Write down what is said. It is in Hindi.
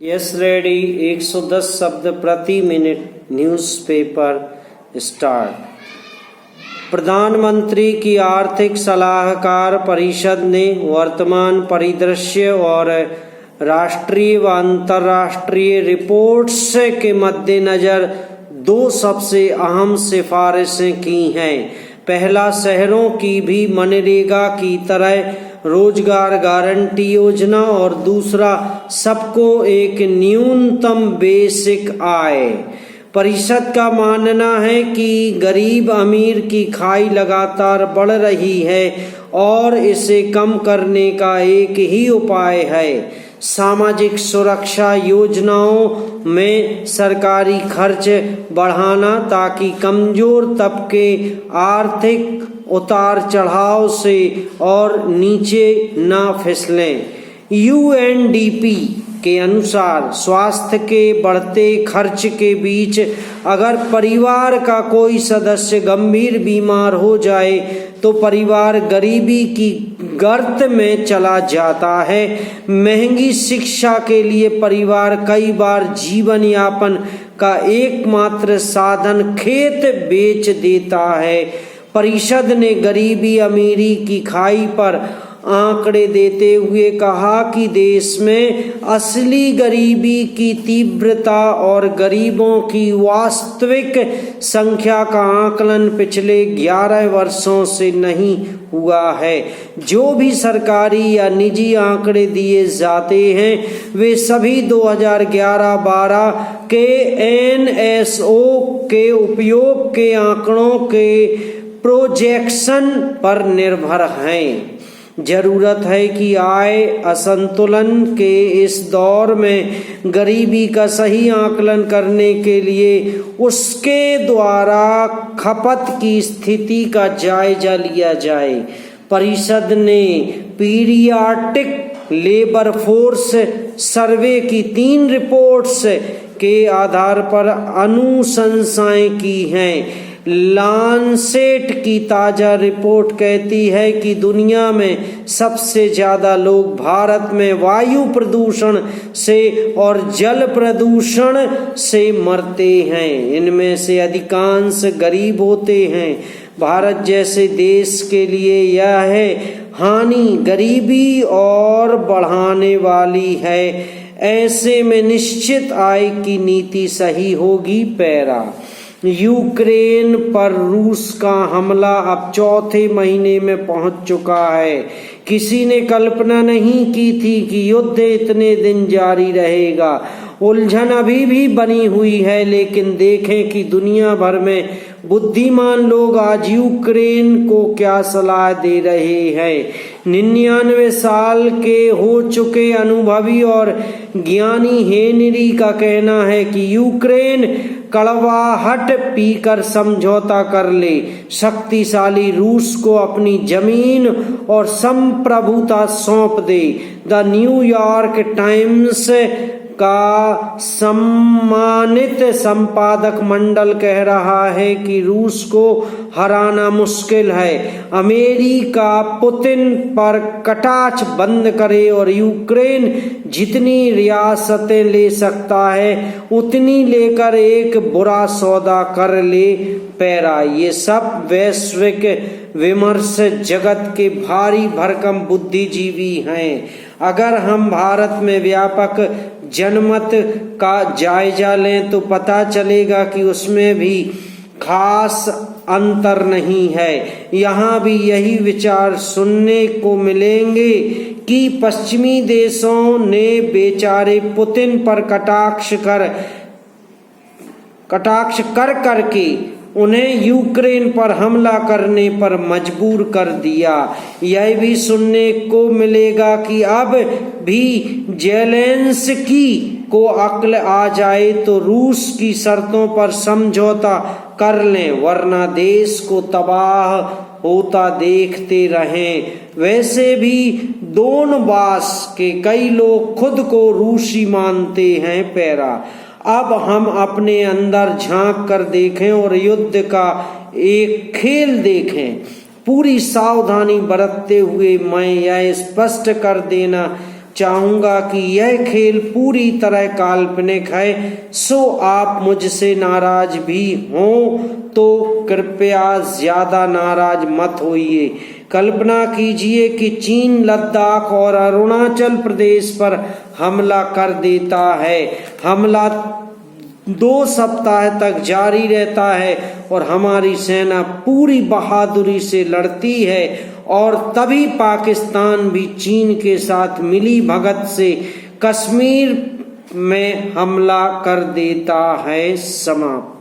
यस रेडी 110 शब्द प्रति मिनट न्यूज़पेपर स्टार्ट। प्रधानमंत्री की आर्थिक सलाहकार परिषद ने वर्तमान परिदृश्य और राष्ट्रीय व अंतर्राष्ट्रीय रिपोर्ट्स के मद्देनज़र दो सबसे अहम सिफारिशें की हैं। पहला, शहरों की भी मनरेगा की तरह रोजगार गारंटी योजना और दूसरा, सबको एक न्यूनतम बेसिक आय। परिषद का मानना है कि गरीब अमीर की खाई लगातार बढ़ रही है और इसे कम करने का एक ही उपाय है सामाजिक सुरक्षा योजनाओं में सरकारी खर्च बढ़ाना, ताकि कमजोर तबके आर्थिक उतार चढ़ाव से और नीचे ना फिसलें। यूएनडीपी के अनुसार स्वास्थ्य के बढ़ते खर्च के बीच अगर परिवार का कोई सदस्य गंभीर बीमार हो जाए तो परिवार गरीबी की गर्त में चला जाता है। महंगी शिक्षा के लिए परिवार कई बार जीवन यापन का एकमात्र साधन खेत बेच देता है। परिषद ने गरीबी अमीरी की खाई पर आंकड़े देते हुए कहा कि देश में असली गरीबी की तीव्रता और गरीबों की वास्तविक संख्या का आकलन पिछले 11 वर्षों से नहीं हुआ है। जो भी सरकारी या निजी आंकड़े दिए जाते हैं वे सभी 2011-12 के एनएसओ के उपयोग के आंकड़ों के प्रोजेक्शन पर निर्भर हैं। जरूरत है कि आय असंतुलन के इस दौर में गरीबी का सही आकलन करने के लिए उसके द्वारा खपत की स्थिति का जायजा लिया जाए। परिषद ने पीरियाडिक लेबर फोर्स सर्वे की 3 रिपोर्ट्स के आधार पर अनुशंसाएं की हैं। लांसेट की ताज़ा रिपोर्ट कहती है कि दुनिया में सबसे ज़्यादा लोग भारत में वायु प्रदूषण से और जल प्रदूषण से मरते हैं। इनमें से अधिकांश गरीब होते हैं। भारत जैसे देश के लिए यह है हानि गरीबी और बढ़ाने वाली है। ऐसे में निश्चित आय की नीति सही होगी। पैरा यूक्रेन पर रूस का हमला अब 4थे महीने में पहुंच चुका है। किसी ने कल्पना नहीं की थी कि युद्ध इतने दिन जारी रहेगा। उलझन अभी भी बनी हुई है, लेकिन देखें कि दुनिया भर में बुद्धिमान लोग आज यूक्रेन को क्या सलाह दे रहे हैं। 99 साल के हो चुके अनुभवी और ज्ञानी हेनरी का कहना है कि यूक्रेन कड़वाहट पीकर समझौता कर ले, शक्तिशाली रूस को अपनी जमीन और संप्रभुता सौंप दे। द न्यूयॉर्क टाइम्स का सम्मानित संपादक मंडल कह रहा है कि रूस को हराना मुश्किल है। अमेरिका पुतिन पर कटाक्ष बंद करे और यूक्रेन जितनी रियासतें ले सकता है उतनी लेकर एक बुरा सौदा कर ले। पैरा ये सब वैश्विक विमर्श जगत के भारी भरकम बुद्धिजीवी हैं। अगर हम भारत में व्यापक जनमत का जायजा लें तो पता चलेगा कि उसमें भी खास अंतर नहीं है। यहाँ भी यही विचार सुनने को मिलेंगे कि पश्चिमी देशों ने बेचारे पुतिन पर कटाक्ष कर करके उन्हें यूक्रेन पर हमला करने पर मजबूर कर दिया। यह भी सुनने को मिलेगा कि अब भी ज़ेलेंस्की को अक्ल आ जाए तो रूस की शर्तों पर समझौता कर लें, वरना देश को तबाह होता देखते रहें। वैसे भी दोनबास के कई लोग खुद को रूसी मानते हैं। पैरा अब हम अपने अंदर झांक कर देखें और युद्ध का एक खेल देखें। पूरी सावधानी बरतते हुए मैं यह स्पष्ट कर देना चाहूंगा कि यह खेल पूरी तरह काल्पनिक है, सो आप मुझसे नाराज भी हों तो कृपया ज्यादा नाराज मत होइए। कल्पना कीजिए कि चीन लद्दाख और अरुणाचल प्रदेश पर हमला कर देता है। हमला 2 सप्ताह तक जारी रहता है और हमारी सेना पूरी बहादुरी से लड़ती है और तभी पाकिस्तान भी चीन के साथ मिली भगत से कश्मीर में हमला कर देता है। समाप्त।